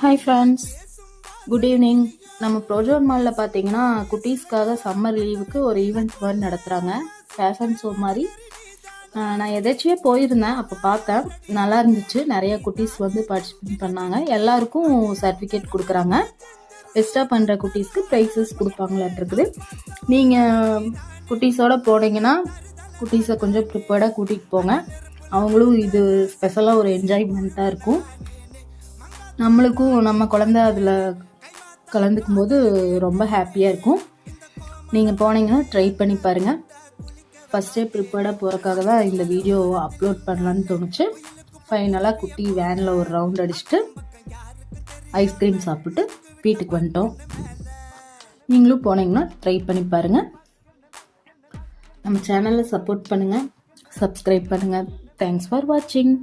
Hi friends, good evening. நம்ம ப்ரோஜோன் மாலில் பார்த்தீங்கன்னா குட்டீஸ்க்காக சம்மர் லீவுக்கு ஒரு ஈவெண்ட் மாதிரி நடத்துகிறாங்க. ஃபேஷன் ஷோ மாதிரி. நான் எதாச்சியே போயிருந்தேன், அப்போ பார்த்தேன். நல்லா இருந்துச்சு. நிறைய குட்டீஸ் வந்து பார்ட்டிசிபேட் பண்ணாங்க. எல்லாருக்கும் சர்டிஃபிகேட் கொடுக்குறாங்க. பெஸ்ட்டாக பண்ணுற குட்டீஸ்க்கு ப்ரைஸஸ் கொடுப்பாங்களான் இருக்குது. நீங்கள் குட்டீஸோடு போனீங்கன்னா குட்டீஸை கொஞ்சம் ப்ரிப்பேர்டாக கூட்டிகிட்டு போங்க. அவங்களும் இது ஸ்பெஷலாக ஒரு என்ஜாய்மெண்ட்டாக இருக்கும். நம்மளுக்கும் நம்ம குழந்த அதில் கலந்துக்கும் போது ரொம்ப ஹாப்பியாக இருக்கும். நீங்கள் போனீங்கன்னா ட்ரை பண்ணி பாருங்கள். ஃபஸ்ட்டே ப்ரிப்பேர்டாக போகிறக்காக தான் இந்த வீடியோ அப்லோட் பண்ணலான்னு தோணுச்சு. ஃபைனலாக குட்டி வேனில் ஒரு ரவுண்ட் அடிச்சுட்டு ஐஸ்கிரீம் சாப்பிட்டு வீட்டுக்கு வந்துட்டோம். நீங்களும் போனீங்கன்னா ட்ரை பண்ணி பாருங்கள். நம்ம சேனலை சப்போர்ட் பண்ணுங்கள், சப்ஸ்கிரைப் பண்ணுங்கள். தேங்க்ஸ் ஃபார் வாட்சிங்.